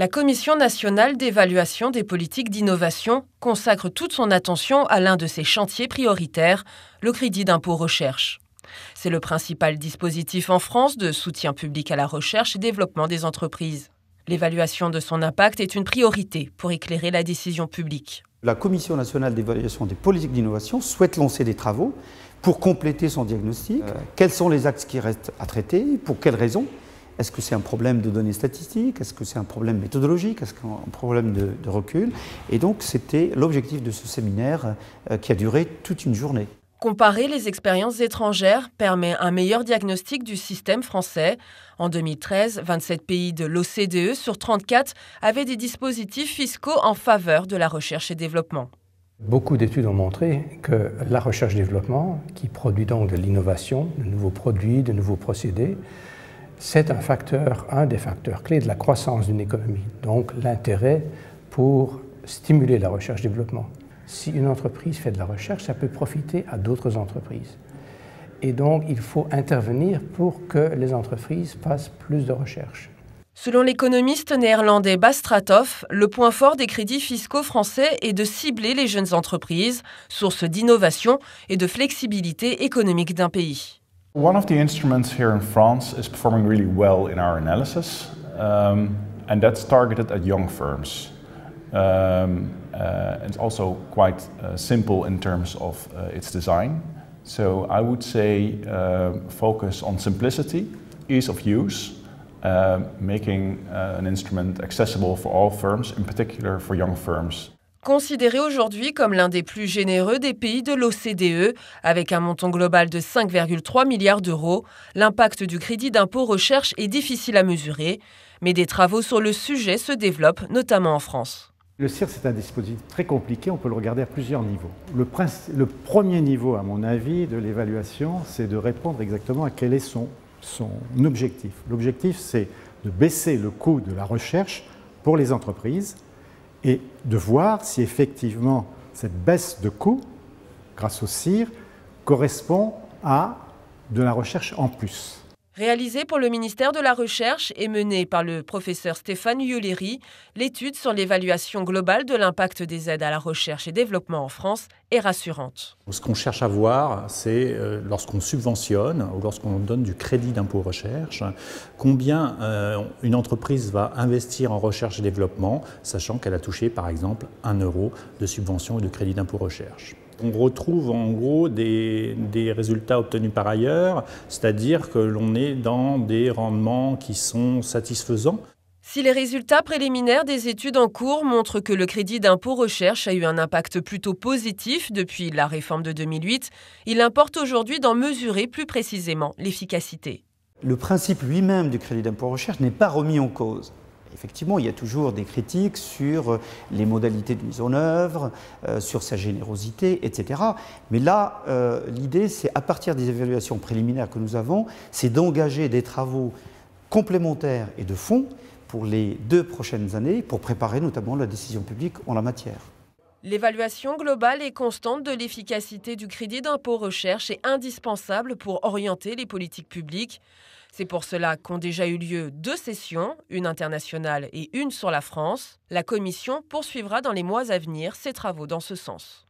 La Commission nationale d'évaluation des politiques d'innovation consacre toute son attention à l'un de ses chantiers prioritaires, le crédit d'impôt recherche. C'est le principal dispositif en France de soutien public à la recherche et développement des entreprises. L'évaluation de son impact est une priorité pour éclairer la décision publique. La Commission nationale d'évaluation des politiques d'innovation souhaite lancer des travaux pour compléter son diagnostic. Quels sont les axes qui restent à traiter? Pour quelles raisons? Est-ce que c'est un problème de données statistiques? Est-ce que c'est un problème méthodologique? Est-ce qu'il y a un problème de recul? Et donc, c'était l'objectif de ce séminaire qui a duré toute une journée. Comparer les expériences étrangères permet un meilleur diagnostic du système français. En 2013, 27 pays de l'OCDE sur 34 avaient des dispositifs fiscaux en faveur de la recherche et développement. Beaucoup d'études ont montré que la recherche-développement, qui produit donc de l'innovation, de nouveaux produits, de nouveaux procédés, c'est un des facteurs clés de la croissance d'une économie. Donc l'intérêt pour stimuler la recherche-développement. Si une entreprise fait de la recherche, ça peut profiter à d'autres entreprises. Et donc il faut intervenir pour que les entreprises fassent plus de recherche. Selon l'économiste néerlandais Bas Straathof, le point fort des crédits fiscaux français est de cibler les jeunes entreprises, source d'innovation et de flexibilité économique d'un pays. One of the instruments here in France is performing really well in our analysis, and that's targeted at young firms. It's also quite simple in terms of its design. So I would say focus on simplicity, ease of use, making an instrument accessible for all firms, in particular for young firms. Considéré aujourd'hui comme l'un des plus généreux des pays de l'OCDE, avec un montant global de 5,3 milliards d'euros, l'impact du crédit d'impôt recherche est difficile à mesurer, mais des travaux sur le sujet se développent, notamment en France. Le CIR, c'est un dispositif très compliqué, on peut le regarder à plusieurs niveaux. Le premier niveau, à mon avis, de l'évaluation, c'est de répondre exactement à quel est son objectif. L'objectif, c'est de baisser le coût de la recherche pour les entreprises et de voir si effectivement cette baisse de coût, grâce au CIR, correspond à de la recherche en plus. Réalisée pour le ministère de la Recherche et menée par le professeur Stéphane Yolleri, l'étude sur l'évaluation globale de l'impact des aides à la recherche et développement en France est rassurante. Ce qu'on cherche à voir, c'est lorsqu'on subventionne ou lorsqu'on donne du crédit d'impôt recherche, combien une entreprise va investir en recherche et développement, sachant qu'elle a touché par exemple 1 euro de subvention ou de crédit d'impôt recherche. On retrouve en gros des résultats obtenus par ailleurs, c'est-à-dire que l'on est dans des rendements qui sont satisfaisants. Si les résultats préliminaires des études en cours montrent que le crédit d'impôt recherche a eu un impact plutôt positif depuis la réforme de 2008, il importe aujourd'hui d'en mesurer plus précisément l'efficacité. Le principe lui-même du crédit d'impôt recherche n'est pas remis en cause. Effectivement, il y a toujours des critiques sur les modalités de mise en œuvre, sur sa générosité, etc. Mais là, l'idée, c'est à partir des évaluations préliminaires que nous avons, c'est d'engager des travaux complémentaires et de fond pour les 2 prochaines années, pour préparer notamment la décision publique en la matière. L'évaluation globale et constante de l'efficacité du crédit d'impôt recherche est indispensable pour orienter les politiques publiques. C'est pour cela qu'ont déjà eu lieu 2 sessions, une internationale et une sur la France. La Commission poursuivra dans les mois à venir ses travaux dans ce sens.